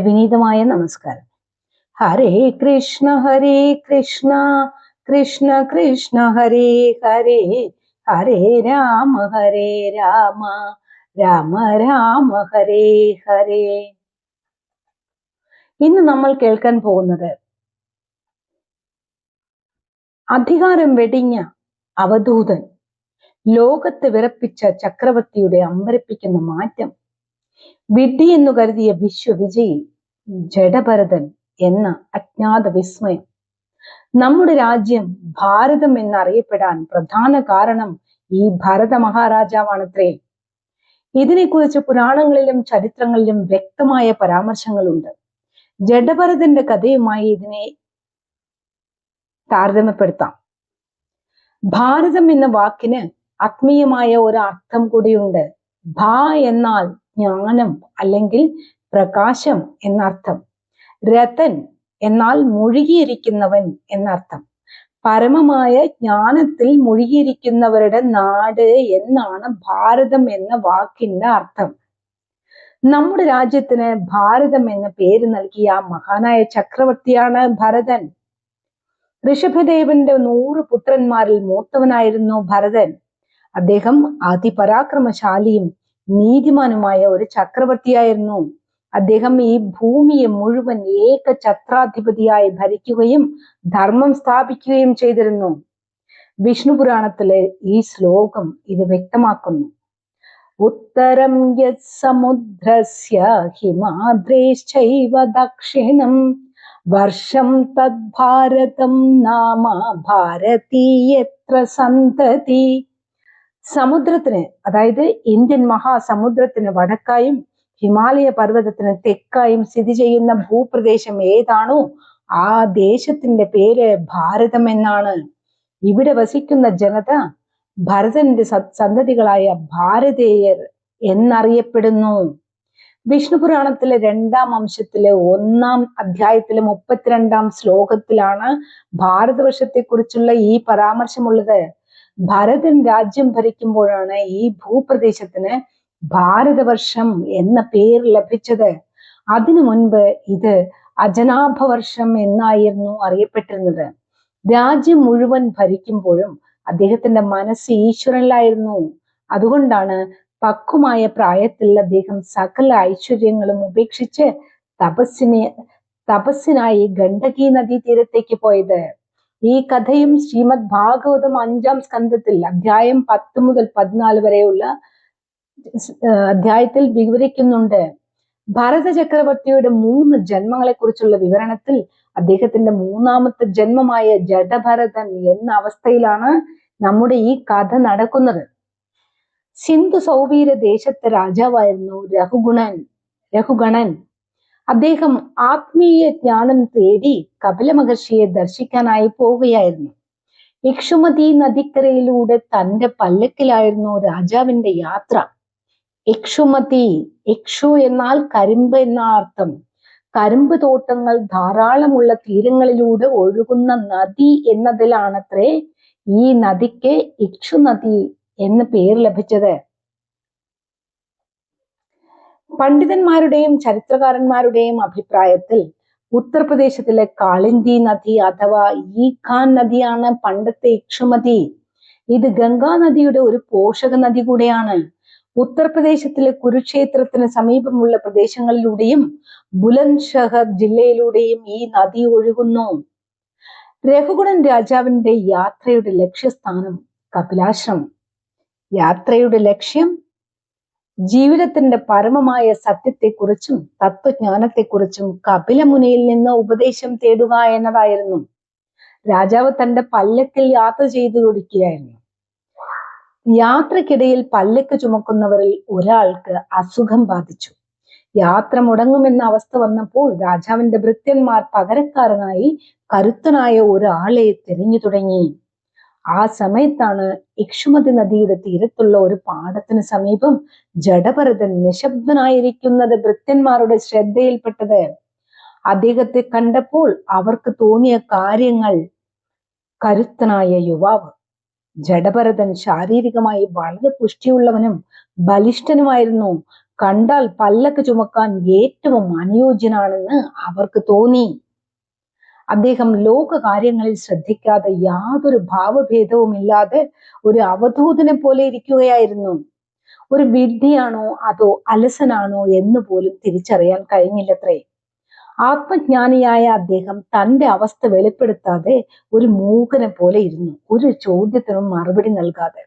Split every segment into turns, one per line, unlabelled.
വിനീതമായ നമസ്കാരം. ഹരേ കൃഷ്ണ കൃഷ്ണ കൃഷ്ണ ഹരേ ഹരേ, ഹരേ രാമ രാമ രാമ ഹരേ ഹരേ. ഇന്ന് നമ്മൾ കേൾക്കാൻ പോകുന്നത് അധികാരം വെടിഞ്ഞ അവധൂതൻ ലോകത്തെ വിറപ്പിച്ച ചക്രവർത്തിയുടെ അമ്പരപ്പിക്കുന്ന മാറ്റം, വിഡ്ഢി എന്നു കരുതിയ വിശ്വവിജയി ജഡഭരതൻ എന്ന അജ്ഞാത വിസ്മയം. നമ്മുടെ രാജ്യം ഭാരതം എന്നറിയപ്പെടാൻ പ്രധാന കാരണം ഈ ഭരത മഹാരാജാവാണത്രേ. ഇതിനെക്കുറിച്ച് പുരാണങ്ങളിലും ചരിത്രങ്ങളിലും വ്യക്തമായ പരാമർശങ്ങളുണ്ട്. ജഡഭരതന്റെ കഥയുമായി ഇതിനെ താരതമ്യപ്പെടുത്താം. ഭാരതം എന്ന വാക്കിന് ആത്മീയമായ ഒരു അർത്ഥം കൂടിയുണ്ട്. ഭ എന്നാൽ ജ്ഞാനം അല്ലെങ്കിൽ പ്രകാശം എന്നർത്ഥം. രതൻ എന്നാൽ മുഴുകിയിരിക്കുന്നവൻ എന്നർത്ഥം. പരമമായ ജ്ഞാനത്തിൽ മുഴുകിയിരിക്കുന്നവരുടെ നാട് എന്നാണ് ഭാരതം എന്ന വാക്കിന്റെ അർത്ഥം. നമ്മുടെ രാജ്യത്തിന് ഭാരതം എന്ന പേര് നൽകിയ മഹാനായ ചക്രവർത്തിയാണ് ഭരതൻ. ഋഷഭദേവന്റെ 100 പുത്രന്മാരിൽ മൂത്തവനായിരുന്നു ഭരതൻ. അദ്ദേഹം അതിപരാക്രമശാലിയും നീതിമാനുമായ ഒരു ചക്രവർത്തിയായിരുന്നു. അദ്ദേഹം ഈ ഭൂമിയെ മുഴുവൻ ഏകഛത്രാധിപതിയായി ഭരിക്കുകയും ധർമ്മം സ്ഥാപിക്കുകയും ചെയ്തിരുന്നു. വിഷ്ണു പുരാണത്തിലെ ഈ ശ്ലോകം ഇത് വ്യക്തമാക്കുന്നു. ഉത്തരം യത് സമുദ്രസ്യ ഹിമാദ്രേശ്ചൈവ ദക്ഷിണം വർഷം തദ് ഭാരതം നാമ ഭാരതീയത്ര സന്തതി. സമുദ്രത്തിന്, അതായത് ഇന്ത്യൻ മഹാസമുദ്രത്തിന് വടക്കായും ഹിമാലയ പർവ്വതത്തിന് തെക്കായും സ്ഥിതി ചെയ്യുന്ന ഭൂപ്രദേശം ഏതാണോ ആ ദേശത്തിന്റെ പേര് ഭാരതം എന്നാണ്. ഇവിടെ വസിക്കുന്ന ജനത ഭരതന്റെ സന്തതികളായ ഭാരതീയർ എന്നറിയപ്പെടുന്നു. വിഷ്ണു പുരാണത്തിലെ 2-ാം അംശത്തിലെ 1-ാം അധ്യായത്തിലെ 32-ാം ശ്ലോകത്തിലാണ് ഭാരതവർഷത്തെ കുറിച്ചുള്ള ഈ പരാമർശമുള്ളത്. ഭരതൻ രാജ്യം ഭരിക്കുമ്പോഴാണ് ഈ ഭൂപ്രദേശത്തിന് ഭാരതവർഷം എന്ന പേര് ലഭിച്ചത്. അതിനു മുൻപ് ഇത് അജനാഭവർഷം എന്നായിരുന്നു അറിയപ്പെട്ടിരുന്നത്. രാജ്യം മുഴുവൻ ഭരിക്കുമ്പോഴും അദ്ദേഹത്തിന്റെ മനസ്സ് ഈശ്വരനിലായിരുന്നു. അതുകൊണ്ടാണ് പക്വമായ പ്രായത്തിൽ അദ്ദേഹം സകല ഐശ്വര്യങ്ങളും ഉപേക്ഷിച്ച് തപസ്സിനായി ഗണ്ഡകി നദീ തീരത്തേക്ക് പോയത്. ഈ കഥയും ശ്രീമദ് ഭാഗവതം 5-ാം സ്കന്ധത്തിൽ അധ്യായം 10 മുതൽ 14 വരെയുള്ള അധ്യായത്തിൽ വിവരിക്കുന്നുണ്ട്. ഭരത ചക്രവർത്തിയുടെ 3 ജന്മങ്ങളെ കുറിച്ചുള്ള വിവരണത്തിൽ അദ്ദേഹത്തിന്റെ 3ാമത്തെ ജന്മമായ ജഡഭരതൻ എന്ന അവസ്ഥയിലാണ് നമ്മുടെ ഈ കഥ നടക്കുന്നത്. സിന്ധു സൗവീര ദേശത്തെ രാജാവായിരുന്നു രഘുഗണൻ. അദ്ദേഹം ആത്മീയ ജ്ഞാനം തേടി കപില മഹർഷിയെ ദർശിക്കാനായി പോവുകയായിരുന്നു. ഇക്ഷുമതി നദിക്കരയിലൂടെ തന്റെ പല്ലക്കിലായിരുന്നു രാജാവിന്റെ യാത്ര. ഇക്ഷുമതി, ഇക്ഷു എന്നാൽ കരിമ്പ് എന്ന അർത്ഥം. കരിമ്പ് തോട്ടങ്ങൾ ധാരാളമുള്ള തീരങ്ങളിലൂടെ ഒഴുകുന്ന നദി എന്നതിലാണത്രേ ഈ നദിക്ക് ഇക്ഷു നദി എന്ന് പേര് ലഭിച്ചത്. പണ്ഡിതന്മാരുടെയും ചരിത്രകാരന്മാരുടെയും അഭിപ്രായത്തിൽ ഉത്തർപ്രദേശത്തിലെ കാളിന്തി നദി അഥവാ ഈ ഖാൻ നദിയാണ് പണ്ടത്തെ ഇക്ഷുമതി. ഇത് ഗംഗാ നദിയുടെ ഒരു പോഷക നദി കൂടെയാണ്. ഉത്തർപ്രദേശത്തിലെ കുരുക്ഷേത്രത്തിന് സമീപമുള്ള പ്രദേശങ്ങളിലൂടെയും ബുലന്ദ്ഷഹർ ജില്ലയിലൂടെയും ഈ നദി ഒഴുകുന്നു. രഘുഗണൻ രാജാവിന്റെ യാത്രയുടെ ലക്ഷ്യസ്ഥാനം കപിലാശ്രമം. യാത്രയുടെ ലക്ഷ്യം ജീവിതത്തിന്റെ പരമമായ സത്യത്തെക്കുറിച്ചും തത്വജ്ഞാനത്തെക്കുറിച്ചും കപിലമുനിയിൽ നിന്ന് ഉപദേശം തേടുക എന്നതായിരുന്നു. രാജാവ് തന്റെ പല്ലക്കിൽ യാത്ര ചെയ്തുകൊണ്ടിരിക്കുകയായിരുന്നു. യാത്രക്കിടയിൽ പല്ലക്ക് ചുമക്കുന്നവരിൽ ഒരാൾക്ക് അസുഖം ബാധിച്ചു. യാത്ര മുടങ്ങുമെന്ന അവസ്ഥ വന്നപ്പോൾ രാജാവിന്റെ ഭൃത്യന്മാർ പകരക്കാരനായി കരുത്തനായ ഒരാളെ തിരഞ്ഞു തുടങ്ങി. ആ സമയത്താണ് ഇക്ഷുമതി നദിയുടെ തീരത്തുള്ള ഒരു പാടത്തിന് സമീപം ജഡഭരതൻ നിശബ്ദനായിരിക്കുന്നത് ഭൃത്യന്മാരുടെ ശ്രദ്ധയിൽപ്പെട്ടത്. അദ്ദേഹത്തെ കണ്ടപ്പോൾ അവർക്ക് തോന്നിയ കാര്യങ്ങൾ. കരുത്തനായ യുവാവ്. ജഡഭരതൻ ശാരീരികമായി വളരെ പുഷ്ടിയുള്ളവനും ബലിഷ്ഠനുമായിരുന്നു. കണ്ടാൽ പല്ലക്ക് ചുമക്കാൻ ഏറ്റവും അനുയോജ്യനാണെന്ന് അവർക്ക് തോന്നി. അദ്ദേഹം ലോക കാര്യങ്ങളിൽ ശ്രദ്ധിക്കാതെ യാതൊരു ഭാവഭേദവുമില്ലാതെ ഒരു അവധൂതനെ പോലെ ഇരിക്കുകയായിരുന്നു. ഒരു വിഡ്ഢിയാണോ അതോ അലസനാണോ എന്ന് പോലും തിരിച്ചറിയാൻ കഴിഞ്ഞില്ലത്രേ. ആത്മജ്ഞാനിയായ അദ്ദേഹം തന്റെ അവസ്ഥ വെളിപ്പെടുത്താതെ ഒരു മൂകനെ പോലെ ഇരുന്നു, ഒരു ചോദ്യത്തിനും മറുപടി നൽകാതെ.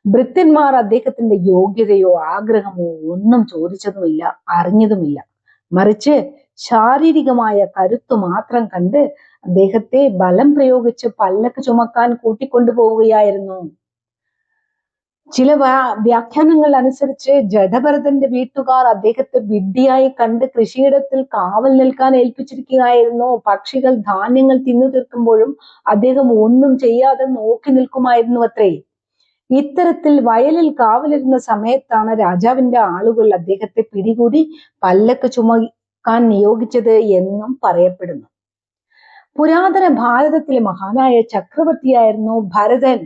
ഭൃത്യന്മാർ അദ്ദേഹത്തിന്റെ യോഗ്യതയോ ആഗ്രഹമോ ഒന്നും ചോദിച്ചതുമില്ല, അറിഞ്ഞതുമില്ല. മറിച്ച് ശാരീരികമായ കരുത്തു മാത്രം കണ്ട് അദ്ദേഹത്തെ ബലം പ്രയോഗിച്ച് പല്ലക്ക് ചുമക്കാൻ കൂട്ടിക്കൊണ്ടുപോവുകയായിരുന്നു. ചില വ്യാഖ്യാനങ്ങൾ അനുസരിച്ച് ജഡഭരതന്റെ വീട്ടുകാർ അദ്ദേഹത്തെ വിഡ്ഢിയായി കണ്ട് കൃഷിയിടത്തിൽ കാവൽ നിൽക്കാൻ ഏൽപ്പിച്ചിരിക്കുകയായിരുന്നു. പക്ഷികൾ ധാന്യങ്ങൾ തിന്നു തീർക്കുമ്പോഴും അദ്ദേഹം ഒന്നും ചെയ്യാതെ നോക്കി നിൽക്കുമായിരുന്നു അത്രേ. ഇത്തരത്തിൽ വയലിൽ കാവലിരുന്ന സമയത്താണ് രാജാവിന്റെ ആളുകൾ അദ്ദേഹത്തെ പിടികൂടി പല്ലക്ക് ചുമക്കാൻ നിയോഗിച്ചത് എന്നും പറയപ്പെടുന്നു. പുരാതന ഭാരതത്തിലെ മഹാനായ ചക്രവർത്തിയായിരുന്നു ഭരതൻ.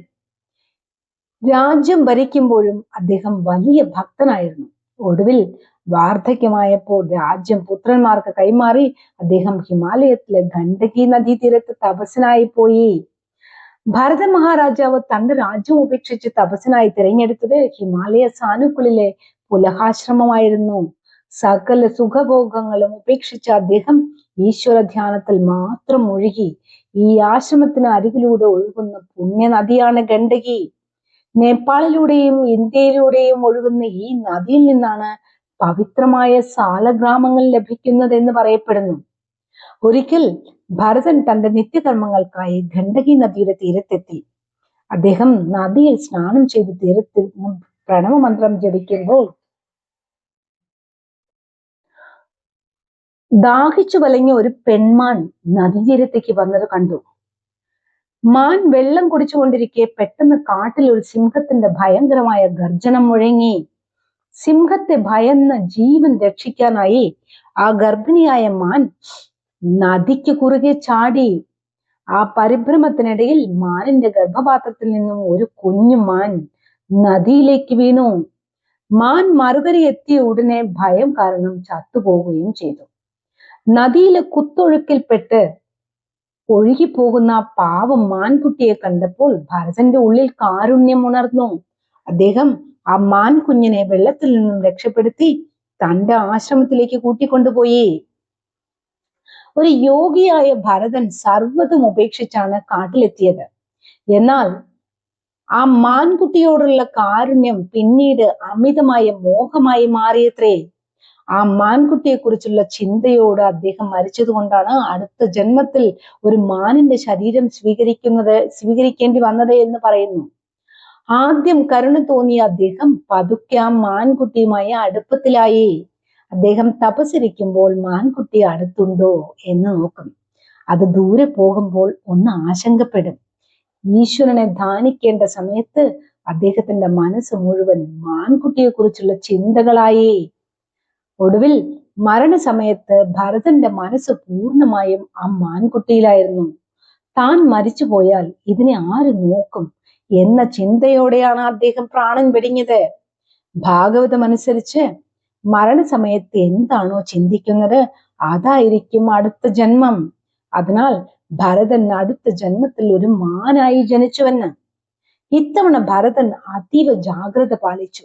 രാജ്യം ഭരിക്കുമ്പോഴും അദ്ദേഹം വലിയ ഭക്തനായിരുന്നു. ഒടുവിൽ വാർദ്ധക്യമായപ്പോൾ രാജ്യം പുത്രന്മാർക്ക് കൈമാറി അദ്ദേഹം ഹിമാലയത്തിലെ ഗണ്ഡകി നദീതീരത്ത് തപസ്സിനായി പോയി. ഭരത മഹാരാജാവ് തന്റെ രാജ്യം ഉപേക്ഷിച്ച് തപസ്സിനായി തിരഞ്ഞെടുത്തത് ഹിമാലയ സാനുക്കളിലെ പുലഹാശ്രമമായിരുന്നു. സകല സുഖഭോഗങ്ങളും ഉപേക്ഷിച്ച അദ്ദേഹം ഈശ്വര ധ്യാനത്തിൽ മാത്രം മുഴുകി. ഈ ആശ്രമത്തിന് അരികിലൂടെ ഒഴുകുന്ന പുണ്യ നദിയാണ് ഗണ്ഡകി. നേപ്പാളിലൂടെയും ഇന്ത്യയിലൂടെയും ഒഴുകുന്ന ഈ നദിയിൽ നിന്നാണ് പവിത്രമായ സാലഗ്രാമങ്ങൾ ലഭിക്കുന്നത് എന്ന് പറയപ്പെടുന്നു. ഒരിക്കൽ ഭരതൻ തന്റെ നിത്യകർമ്മങ്ങൾക്കായി ഗണ്ഡകി നദിയുടെ തീരത്തെത്തി. അദ്ദേഹം നദിയിൽ സ്നാനം ചെയ്ത് തീരത്തിൽ പ്രണവമന്ത്രം ജപിക്കുമ്പോൾ ദാഹിച്ചു വലഞ്ഞ ഒരു പെൺമാൻ നദീതീരത്തേക്ക് വന്നത് കണ്ടു. മാൻ വെള്ളം കുടിച്ചുകൊണ്ടിരിക്കെ പെട്ടെന്ന് കാട്ടിൽ ഒരു സിംഹത്തിന്റെ ഭയങ്കരമായ ഗർജനം മുഴങ്ങി. സിംഹത്തെ ഭയന്ന് ജീവൻ രക്ഷിക്കാനായി ആ ഗർഭിണിയായ മാൻ നദിക്ക് കുറുകെ ചാടി. ആ പരിഭ്രമത്തിനിടയിൽ മാനിന്റെ ഗർഭപാത്രത്തിൽ നിന്നും ഒരു കുഞ്ഞു മാൻ നദിയിലേക്ക് വീണു. മാൻ മറുകര എത്തിയ ഉടനെ ഭയം കാരണം ചത്തുപോവുകയും ചെയ്തു. നദിയിലെ കുത്തൊഴുക്കിൽപ്പെട്ട് ഒഴുകിപ്പോകുന്ന ആ പാവം മാൻകുട്ടിയെ കണ്ടപ്പോൾ ഭരതന്റെ ഉള്ളിൽ കാരുണ്യം ഉണർന്നു. അദ്ദേഹം ആ മാൻകുഞ്ഞിനെ വെള്ളത്തിൽ നിന്നും രക്ഷപ്പെടുത്തി തന്റെ ആശ്രമത്തിലേക്ക് കൂട്ടിക്കൊണ്ടുപോയി. ഒരു യോഗിയായ ഭരതൻ സർവ്വതും ഉപേക്ഷിച്ചാണ് കാട്ടിലെത്തിയത്. എന്നാൽ ആ മാൻകുട്ടിയോടുള്ള കാരുണ്യം പിന്നീട് അമിതമായ മോഹമായി മാറിയത്രേ. ആ മാൻകുട്ടിയെ കുറിച്ചുള്ള ചിന്തയോട് അദ്ദേഹം മരിച്ചതുകൊണ്ടാണ് അടുത്ത ജന്മത്തിൽ ഒരു മാനിന്റെ ശരീരം സ്വീകരിക്കേണ്ടി വന്നത് എന്ന് പറയുന്നു. ആദ്യം കരുണ തോന്നിയ അദ്ദേഹം പതുക്കെ ആ മാൻകുട്ടിയുമായി അടുപ്പത്തിലായി. അദ്ദേഹം തപസ്സിരിക്കുമ്പോൾ മാൻകുട്ടി അടുത്തുണ്ടോ എന്ന് നോക്കും. അത് ദൂരെ പോകുമ്പോൾ ഒന്ന് ആശങ്കപ്പെടും. ഈശ്വരനെ ധ്യാനിക്കേണ്ട സമയത്ത് അദ്ദേഹത്തിന്റെ മനസ്സ് മുഴുവൻ മാൻകുട്ടിയെ കുറിച്ചുള്ള ചിന്തകളായി. ഒടുവിൽ മരണസമയത്ത് ഭരതന്റെ മനസ്സ് പൂർണ്ണമായും ആ മാൻകുട്ടിയിലായിരുന്നു. താൻ മരിച്ചു പോയാൽ ഇതിനെ ആര് നോക്കും എന്ന ചിന്തയോടെയാണ് അദ്ദേഹം പ്രാണൻ വെടിഞ്ഞത്. ഭാഗവതം അനുസരിച്ച് മരണസമയത്ത് എന്താണോ ചിന്തിക്കുന്നത് അതായിരിക്കും അടുത്ത ജന്മം. അതിനാൽ ഭരതൻ അടുത്ത ജന്മത്തിൽ ഒരു മാനായി ജനിച്ചുവെന്ന്. ഇത്തവണ ഭരതൻ അതീവ ജാഗ്രത പാലിച്ചു.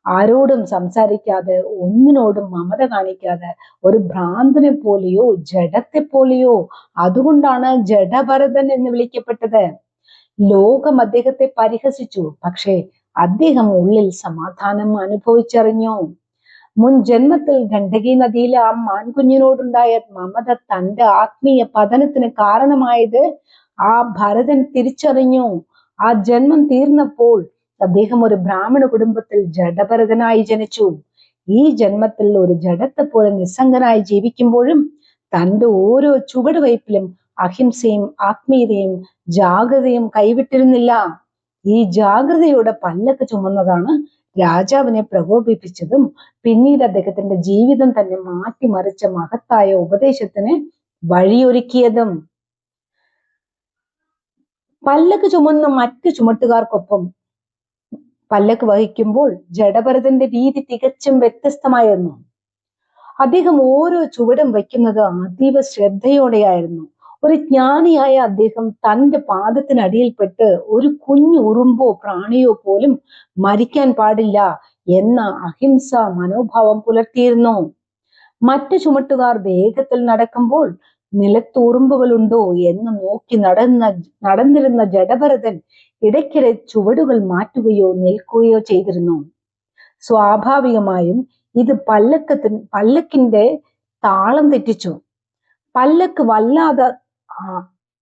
ആരോടും സംസാരിക്കാതെ, ഒന്നിനോടും മമത കാണിക്കാതെ, ഒരു ഭ്രാന്തനെ പോലെയോ ജഡത്തെ പോലെയോ. അതുകൊണ്ടാണ് ജഡഭരതൻ എന്ന് വിളിക്കപ്പെട്ടത്. ലോകം അദ്ദേഹത്തെ പരിഹസിച്ചു. പക്ഷേ അദ്ദേഹം ഉള്ളിൽ സമാധാനം അനുഭവിച്ചറിഞ്ഞു. മുൻ ജന്മത്തിൽ ഗണ്ഡകി നദിയിലെ ആ മാൻകുഞ്ഞിനോടുണ്ടായ മമത തന്റെ ആത്മീയ പതനത്തിന് കാരണമായത് ആ ഭരതൻ തിരിച്ചറിഞ്ഞു. ആ ജന്മം തീർന്നപ്പോൾ അദ്ദേഹം ഒരു ബ്രാഹ്മണ കുടുംബത്തിൽ ജഡഭരതനായി ജനിച്ചു. ഈ ജന്മത്തിൽ ഒരു ജഡത്തെ പോലെ നിസ്സംഗനായി ജീവിക്കുമ്പോഴും തന്റെ ഓരോ ചുവടുവയ്പിലും അഹിംസയും ആത്മീയതയും ജാഗ്രതയും കൈവിട്ടിരുന്നില്ല. ഈ ജാഗ്രതയുടെ പല്ലക്ക് ചുമന്നതാണ് രാജാവിനെ പ്രകോപിപ്പിച്ചതും പിന്നീട് അദ്ദേഹത്തിന്റെ ജീവിതം തന്നെ മാറ്റിമറിച്ച മഹത്തായ ഉപദേശത്തിന് വഴിയൊരുക്കിയതും. പല്ലക്ക് ചുമന്ന മറ്റു ചുമട്ടുകാർക്കൊപ്പം പല്ലക്ക് വഹിക്കുമ്പോൾ ജഡഭരതന്റെ രീതി തികച്ചും വ്യത്യസ്തമായിരുന്നു. അദ്ദേഹം ഓരോ ചുവടും വയ്ക്കുന്നത് അതീവ ശ്രദ്ധയോടെയായിരുന്നു. ഒരു ജ്ഞാനിയായ അദ്ദേഹം തന്റെ പാദത്തിനടിയിൽപ്പെട്ട് ഒരു കുഞ്ഞു ഉറുമ്പോ പ്രാണിയോ പോലും മരിക്കാൻ പാടില്ല എന്ന അഹിംസ മനോഭാവം പുലർത്തിയിരുന്നു. മറ്റു ചുമട്ടുകാർ വേഗത്തിൽ നടക്കുമ്പോൾ നിലത്ത് ഉറുമ്പുകളുണ്ടോ എന്ന് നോക്കി നടന്നിരുന്ന ജഡഭരതൻ ഇടയ്ക്കിടെ ചുവടുകൾ മാറ്റുകയോ നിൽക്കുകയോ ചെയ്തിരുന്നു. സ്വാഭാവികമായും ഇത് പല്ലക്കിന്റെ താളം തെറ്റിച്ചു. പല്ലക്ക് വല്ലാതെ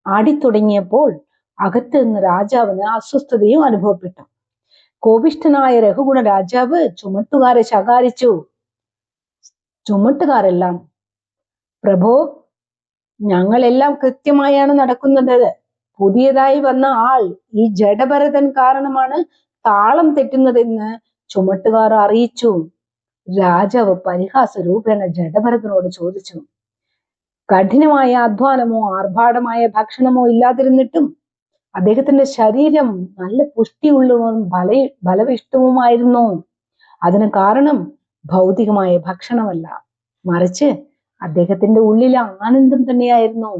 ആടിത്തുടങ്ങിയപ്പോൾ അകത്ത് നിന്ന് രാജാവിന് അസ്വസ്ഥതയും അനുഭവപ്പെട്ടു. കോപിഷ്ഠനായ രഘുഗുണ രാജാവ് ചുമട്ടുകാരെ ശകാരിച്ചു. ചുമട്ടുകാരെല്ലാം, പ്രഭോ, ഞങ്ങളെല്ലാം കൃത്യമായാണ് നടക്കുന്നത്. പുതിയതായി വന്ന ആൾ ഈ ജഡഭരതൻ കാരണമാണ് താളം തെറ്റുന്നതെന്ന് ചുമട്ടുകാർ അറിയിച്ചു. രാജാവ് പരിഹാസ രൂപേണ ജഡഭരതനോട് ചോദിച്ചു, കഠിനമായ അധ്വാനമോ ആർഭാടമായ ഭക്ഷണമോ ഇല്ലാതിരുന്നിട്ടും അദ്ദേഹത്തിന്റെ ശരീരം നല്ല പുഷ്ടിയുള്ളതും ബലവിഷ്ടവുമായിരുന്നു. അതിന് കാരണം ഭൗതികമായ ഭക്ഷണമല്ല, മറിച്ച് അദ്ദേഹത്തിന്റെ ഉള്ളിലെ ആനന്ദം തന്നെയായിരുന്നു.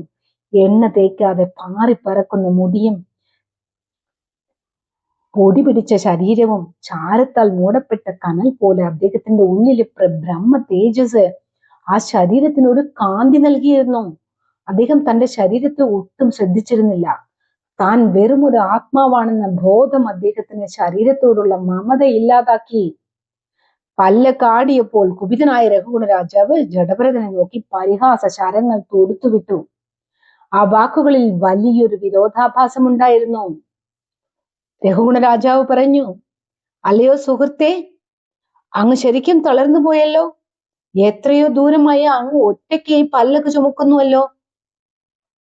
എണ്ണ തേക്കാതെ പാറിപ്പറക്കുന്ന മുടിയും പൊടി പിടിച്ച ശരീരവും ചാരത്താൽ മൂടപ്പെട്ട കനൽ പോലെ അദ്ദേഹത്തിന്റെ ഉള്ളിലെ ബ്രഹ്മ തേജസ് ആ ശരീരത്തിന് ഒരു കാന്തി നൽകിയിരുന്നു. അദ്ദേഹം തന്റെ ശരീരത്തെ ഒട്ടും ശ്രദ്ധിച്ചിരുന്നില്ല. താൻ വെറും ഒരു ആത്മാവാണെന്ന ബോധം അദ്ദേഹത്തിന് ശരീരത്തോടുള്ള മമത ഇല്ലാതാക്കി. പല്ലക്കാടിയപ്പോൾ കുപിതനായ രഘുഗുണ രാജാവ് ജഡഭരതനെ നോക്കി പരിഹാസ ശരങ്ങൾ തൊടുത്തുവിട്ടു. ആ വാക്കുകളിൽ വലിയൊരു വിരോധാഭാസമുണ്ടായിരുന്നു. രഘുഗുണ രാജാവ് പറഞ്ഞു, അല്ലയോ സുഹൃത്തെ, അങ്ങ് ശരിക്കും തളർന്നു പോയല്ലോ. എത്രയോ ദൂരമായി അങ്ങ് ഒറ്റയ്ക്ക് പല്ലക്ക് ചുമക്കുന്നുവല്ലോ.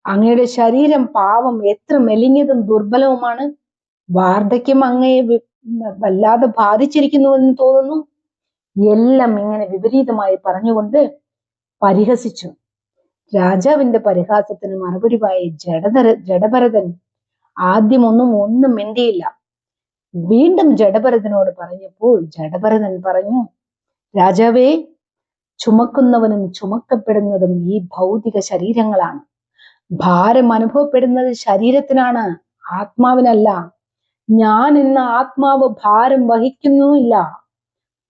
അങ്ങയുടെ ശരീരം പാവം എത്ര മെലിഞ്ഞതും ദുർബലവുമാണ്. വാർദ്ധക്യം അങ്ങയെ വല്ലാതെ ബാധിച്ചിരിക്കുന്നുവെന്ന് തോന്നുന്നു. എല്ലാം ഇങ്ങനെ വിപരീതമായി പറഞ്ഞുകൊണ്ട് പരിഹസിച്ചു. രാജാവിന്റെ പരിഹാസത്തിന് മറുപടിയായി ജഡഭരതൻ ആദ്യം ഒന്നും മിണ്ടിയില്ല. വീണ്ടും ജഡഭരതനോട് പറഞ്ഞപ്പോൾ ജഡഭരതൻ പറഞ്ഞു, രാജാവേ, ചുമക്കുന്നവനും ചുമക്കപ്പെടുന്നതും ഈ ഭൗതിക ശരീരങ്ങളാണ്. ഭാരം അനുഭവപ്പെടുന്നത് ശരീരത്തിനാണ്, ആത്മാവിനല്ല. ഞാൻ എന്ന ആത്മാവ് ഭാരം വഹിക്കുന്നുമില്ല.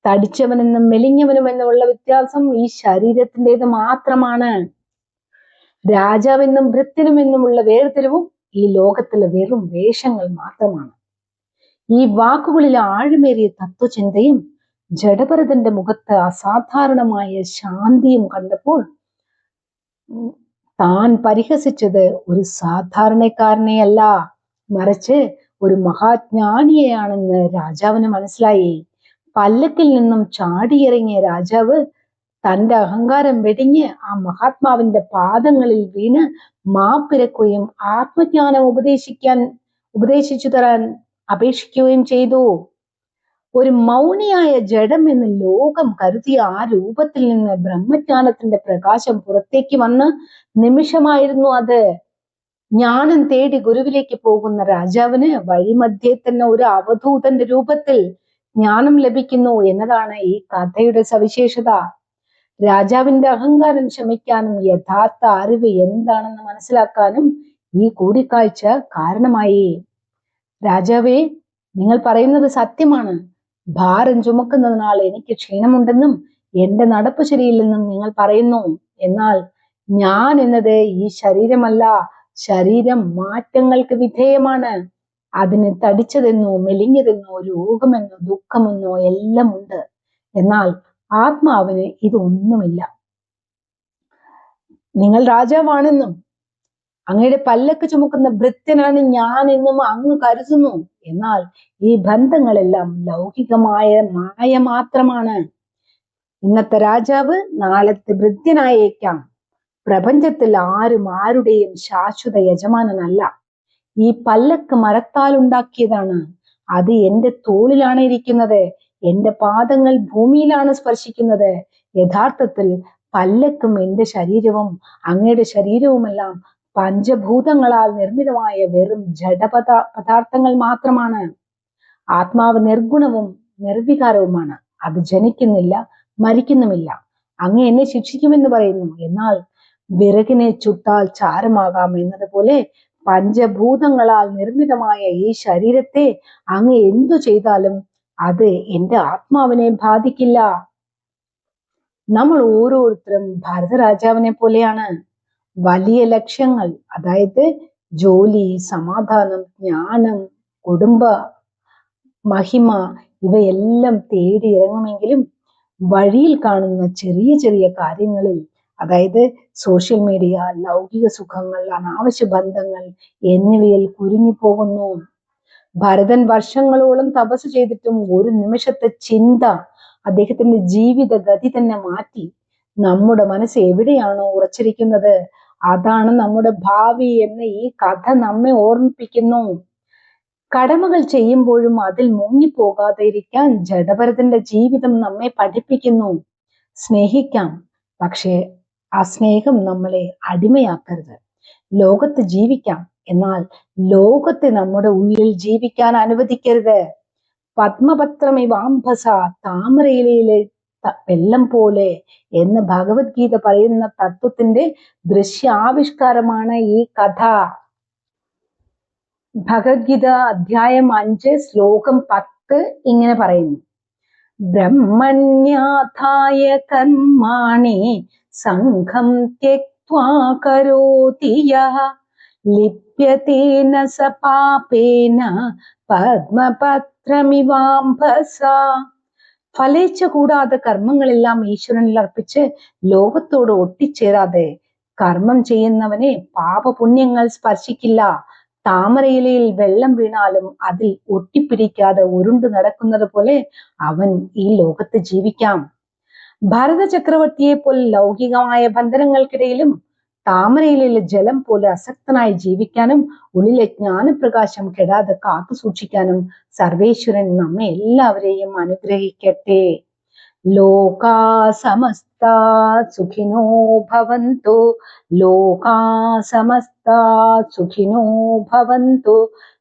തടിച്ചവനെന്നും മെലിഞ്ഞവനുമെന്നുള്ള വ്യത്യാസം ഈ ശരീരത്തിൻ്റെത് മാത്രമാണ്. രാജാവെന്നും ഭൃത്യനുമെന്നുമുള്ള വേർതിരിവും ഈ ലോകത്തിലെ വെറും വേഷങ്ങൾ മാത്രമാണ്. ഈ വാക്കുകളിലെ ആഴമേറിയ തത്വചിന്തയും ജഡഭരതന്റെ മുഖത്ത് അസാധാരണമായ ശാന്തിയും കണ്ടപ്പോൾ താൻ പരിഹസിച്ചത് ഒരു സാധാരണക്കാരനെയല്ല, മറിച്ച് ഒരു മഹാജ്ഞാനിയെയാണെന്ന് രാജാവിന് മനസ്സിലായി. പല്ലക്കിൽ നിന്നും ചാടിയിറങ്ങിയ രാജാവ് തന്റെ അഹങ്കാരം വെടിഞ്ഞ് ആ മഹാത്മാവിന്റെ പാദങ്ങളിൽ വീണ് മാപ്പിരക്കുകയും ആത്മജ്ഞാനം ഉപദേശിച്ചു തരാൻ അപേക്ഷിക്കുകയും ചെയ്തു. ഒരു മൗനിയായ ജഡം എന്ന് ലോകം കരുതിയ ആ രൂപത്തിൽ നിന്ന് ബ്രഹ്മജ്ഞാനത്തിന്റെ പ്രകാശം പുറത്തേക്ക് വന്ന നിമിഷമായിരുന്നു അത്. ജ്ഞാനം തേടി ഗുരുവിലേക്ക് പോകുന്ന രാജാവിന് വഴിമധ്യേ തന്നെ ഒരു അവധൂതന്റെ രൂപത്തിൽ ജ്ഞാനം ലഭിക്കുന്നു എന്നതാണ് ഈ കഥയുടെ സവിശേഷത. രാജാവിന്റെ അഹങ്കാരം ശമിക്കാനും യഥാർത്ഥ അറിവ് എന്താണെന്ന് മനസ്സിലാക്കാനും ഈ കൂടിക്കാഴ്ച കാരണമായി. രാജാവേ, നിങ്ങൾ പറയുന്നത് സത്യമാണ്. ഭാരം ചുമക്കുന്നതിനാൽ എനിക്ക് ക്ഷീണമുണ്ടെന്നും എന്റെ നടപ്പ് ശരിയില്ലെന്നും നിങ്ങൾ പറയുന്നു. എന്നാൽ ഞാൻ എന്നത് ഈ ശരീരമല്ല. ശരീരം മാറ്റങ്ങൾക്ക് വിധേയമാണ്. അതിന് തടിച്ചതെന്നോ മെലിഞ്ഞതെന്നോ രോഗമെന്നോ ദുഃഖമെന്നോ എല്ലാം ഉണ്ട്. എന്നാൽ ആത്മാവിന് ഇതൊന്നുമില്ല. നിങ്ങൾ രാജാവാണെന്നും അങ്ങയുടെ പല്ലക്ക് ചുമക്കുന്ന ഭൃത്യനാണ് ഞാൻ എന്നും അങ്ങ് കരുതുന്നു. എന്നാൽ ഈ ബന്ധങ്ങളെല്ലാം ലൗകികമായ മായ മാത്രമാണ്. ഇന്നത്തെ രാജാവ് നാളത്തെ ഭൃത്യനായേക്കാം. പ്രപഞ്ചത്തിൽ ആരും ആരുടെയും ശാശ്വത യജമാനനല്ല. ഈ പല്ലക്ക് മരത്താൽ ഉണ്ടാക്കിയതാണ്. അത് എന്റെ തോളിലാണ് ഇരിക്കുന്നത്. എന്റെ പാദങ്ങൾ ഭൂമിയിലാണ് സ്പർശിക്കുന്നത്. യഥാർത്ഥത്തിൽ പല്ലക്കും എന്റെ ശരീരവും അങ്ങയുടെ ശരീരവുമെല്ലാം പഞ്ചഭൂതങ്ങളാൽ നിർമ്മിതമായ വെറും പദാർത്ഥങ്ങൾ മാത്രമാണ്. ആത്മാവ് നിർഗുണവും നിർവികാരവുമാണ്. അത് ജനിക്കുന്നില്ല, മരിക്കുന്നുമില്ല. അങ്ങ് എന്നെ ശിക്ഷിക്കുമെന്ന് പറയുന്നു. എന്നാൽ വിറകിനെ ചുട്ടാൽ ചാരമാകാം എന്നതുപോലെ പഞ്ചഭൂതങ്ങളാൽ നിർമ്മിതമായ ഈ ശരീരത്തെ അങ്ങ് എന്തു ചെയ്താലും അത് എന്റെ ആത്മാവിനെ ബാധിക്കില്ല. നമ്മൾ ഓരോരുത്തരും ഭാരതരാജാവിനെ പോലെയാണ്. വലിയ ലക്ഷ്യങ്ങൾ, അതായത് ജോലി, സമാധാനം, ജ്ഞാനം, കുടുംബ മഹിമ ഇവയെല്ലാം തേടി ഇറങ്ങുമെങ്കിലും വഴിയിൽ കാണുന്ന ചെറിയ ചെറിയ കാര്യങ്ങളിൽ, അതായത് സോഷ്യൽ മീഡിയ, ലൗകിക സുഖങ്ങൾ, അനാവശ്യ ബന്ധങ്ങൾ എന്നിവയിൽ കുരുങ്ങിപ്പോകുന്നു. ഭരതൻ വർഷങ്ങളോളം തപസ് ചെയ്തിട്ടും ഒരു നിമിഷത്തെ ചിന്ത അദ്ദേഹത്തിന്റെ ജീവിത ഗതി തന്നെ മാറ്റി. നമ്മുടെ മനസ്സ് എവിടെയാണോ ഉറച്ചിരിക്കുന്നത് അതാണ് നമ്മുടെ ഭാവി എന്ന് ഈ കഥ നമ്മെ ഓർമ്മിപ്പിക്കുന്നു. കടമകൾ ചെയ്യുമ്പോഴും അതിൽ മുങ്ങിപ്പോകാതെ ഇരിക്കാൻ ജഡഭരതന്റെ ജീവിതം നമ്മെ പഠിപ്പിക്കുന്നു. സ്നേഹിക്കാം, പക്ഷേ ആ സ്നേഹം നമ്മളെ അടിമയാക്കരുത്. ലോകത്ത് ജീവിക്കാം, എന്നാൽ ലോകത്തെ നമ്മുടെ ഉള്ളിൽ ജീവിക്കാൻ അനുവദിക്കരുത്. പത്മപത്രമിവാംഭസ, താമരയിലെ വെള്ളം പോലെ എന്ന് ഭഗവത്ഗീത പറയുന്ന തത്വത്തിന്റെ ദൃശ്യാവിഷ്കാരമാണ് ഈ കഥ. ഭഗവത്ഗീത അധ്യായം 5 ശ്ലോകം 10 ഇങ്ങനെ പറയുന്നു: ബ്രഹ്മണ്യാധായ കർമാണി സംഘം ത്യക്ത്വാ കരോതി യഃ ലിപ്യതേന സ പാപേന പദ്മപത്രമിവാംഭസ. ഫലേച്ഛ കൂടാതെ കർമ്മങ്ങളെല്ലാം ഈശ്വരനിൽ അർപ്പിച്ച് ലോകത്തോട് ഒട്ടിച്ചേരാതെ കർമ്മം ചെയ്യുന്നവനെ പാപപുണ്യങ്ങൾ സ്പർശിക്കില്ല. താമരയിലയിൽ വെള്ളം വീണാലും അതിൽ ഒട്ടിപ്പിടിക്കാതെ ഉരുണ്ടു നടക്കുന്നത് പോലെ അവൻ ഈ ലോകത്ത് ജീവിക്കാം. ഭാരത ചക്രവർത്തിയെ പോലെ ലൗകികമായ ബന്ധനങ്ങൾക്കിടയിലും താമരയിലെ ജലം പോലെ അസക്തനായി ജീവിക്കാനും ഉള്ളിലെ ജ്ഞാനപ്രകാശം കെടാതെ കാത്തു സൂക്ഷിക്കാനും സർവേശ്വരൻ നമ്മെ എല്ലാവരെയും അനുഗ്രഹിക്കട്ടെ. ലോകാ സമസ്താ സുഖിനോ ഭവന്തു, ലോകാ സമസ്താ സുഖിനോ ഭവന്തു,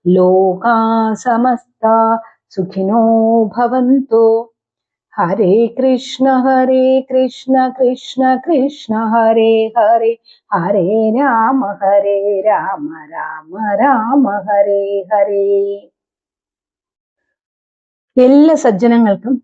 ലോകാ സമസ്താ സുഖിനോ ഭവന്തു. ഹരേ കൃഷ്ണ കൃഷ്ണ കൃഷ്ണ ഹരേ ഹരേ, ഹരേ രാമ രാമ രാമ ഹരേ ഹരേ. എല്ലാ സജ്ജനങ്ങൾക്കും